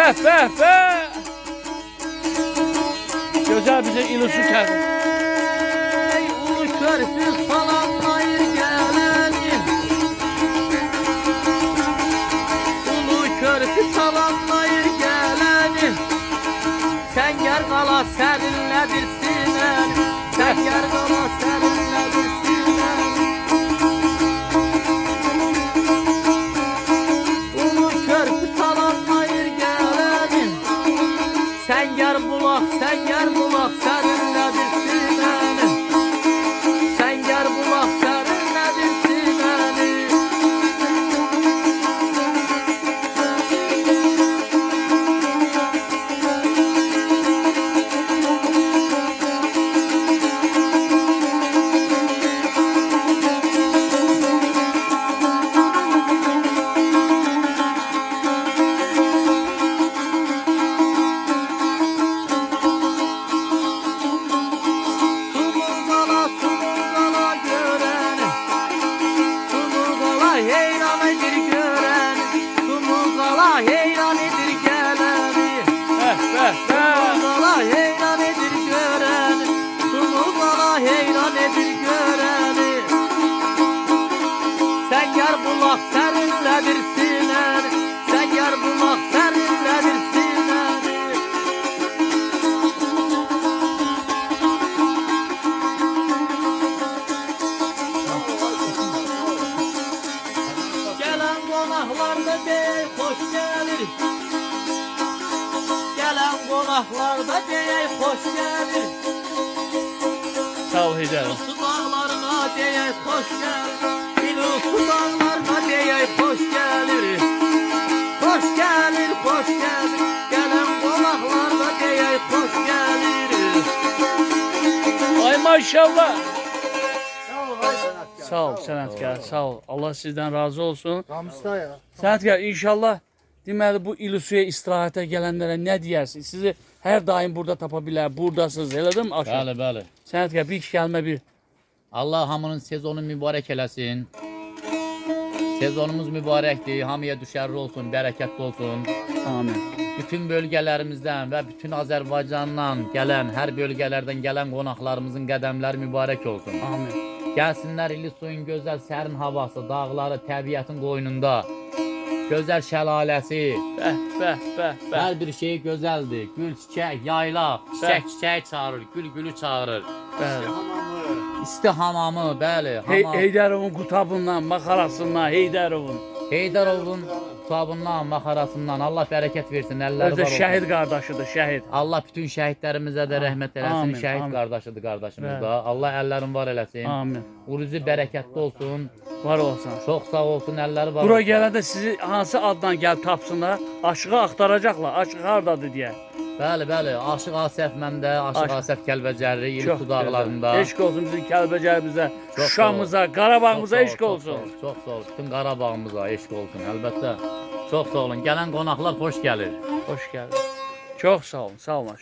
Bəh, bəh. Gözəl bizə ilusu gəldi. Ey ulu körpü salamlayır gelenim. Ulu körpü salamlayır gelenim. Sen gel qala sərinlədir sinəni. Sen gel qala sərinlədir sinəni. Ulu körpü salamlayır gelenim. Sen gel bulaq sərinlədir sinəni. Sen gel bulaq sərinlədir sinəni. Sumurgala görəni, sumurgala heyran edir görəni, sumurgala heyran edir gələni. Bəh, bəh, bəh. Sumurgala heyran edir görəni, sumurgala heyran edir görəni. Sen gel bulaq sərinlədir sinəni, sen gel bulaq sərinlədir sinəni. Gelen qonaqlar da deyək xoş gəlir. Gelen qonaqlar da deyək xoş gəlir. Sağ ol Heydər. Su dağlarına deyək xoş gəlir. Su dağlarına deyək xoş gəlir. Xoş gəlir, xoş gəlir. Gelen qonaqlar da deyək xoş gəlir. Ay maşallah. Sağ ol ay sanatkar. Sağ ol sənətkar, sağ ol. Allah sizdən razı olsun. Ramusda ya. Sənətkar, inşallah deməli bu ilusiya istirahətə gələnlərə nə deyərsin? Sizi hər daim burada tapa bilər, buradasınız, elə deyilmi aşağı? Bəli, bəli. Sənətkar, bir iki kəlmə bir. Allah hamının sezonu mübarək eləsin. Sezonumuz mübarəkdir. Hamıya düşərli olsun, bərəkətli olsun. Amin. Bütün bölgələrimizdən və bütün Azərbaycandan gələn, hər bölgələrdən gələn qonaqlarımızın qədəmləri mübarək olsun. Amin. Gəlsinlər İllisuyun gözəl sərin havası, dağları, təbiətin qoynunda. Gözəl şəlaləsi, Bəh, bəh, bəh, bəh. hər bir şey gözəldir. Gül, çiçək, yaylaq, çiçək, çiçək çağırır, gül, gülü çağırır. Bəli. Hamamı. İsti hamamı, bəli, hamam. Heydərovun qutabından, maxarasından, Heydərovun. Heydərovun tutabından, maxarasından Allah bərəkət versin, əlləri Özü var olsun. şəhid qardaşıdır, şəhid. Allah bütün şəhidlərimizə də rəhmət eləsin. Amin, Şəhid amin. qardaşıdır qardaşımız Bəli. da. Allah əllərin var eləsin. Amin. Uruzu bərəkətli olsun. Var olsun. Çox sağ olsun, əlləri var Bura olsun. gələndə sizi hansı addan gəl tapsınlar, aşığı axtaracaqlar, aşıq hardadır deyə. Bəli, bəli. Aşıq Asəf məndə, Aşıq Aşıq. Asəf Kəlbəcərli, Çox İlsu dağlarında. gözəl. Eşq olsun bizim Kəlbəcərimizə, Çox Şuşamıza, Çox Qarabağımıza sağ ol, eşq çox olsun. sağ ol, Çox sağ ol. Bütün Qarabağımıza eşq olsun, əlbəttə. Çox sağ olun. Gələn qonaqlar xoş gəlir. Xoş gəldin. Çox sağ olun, sağ olun.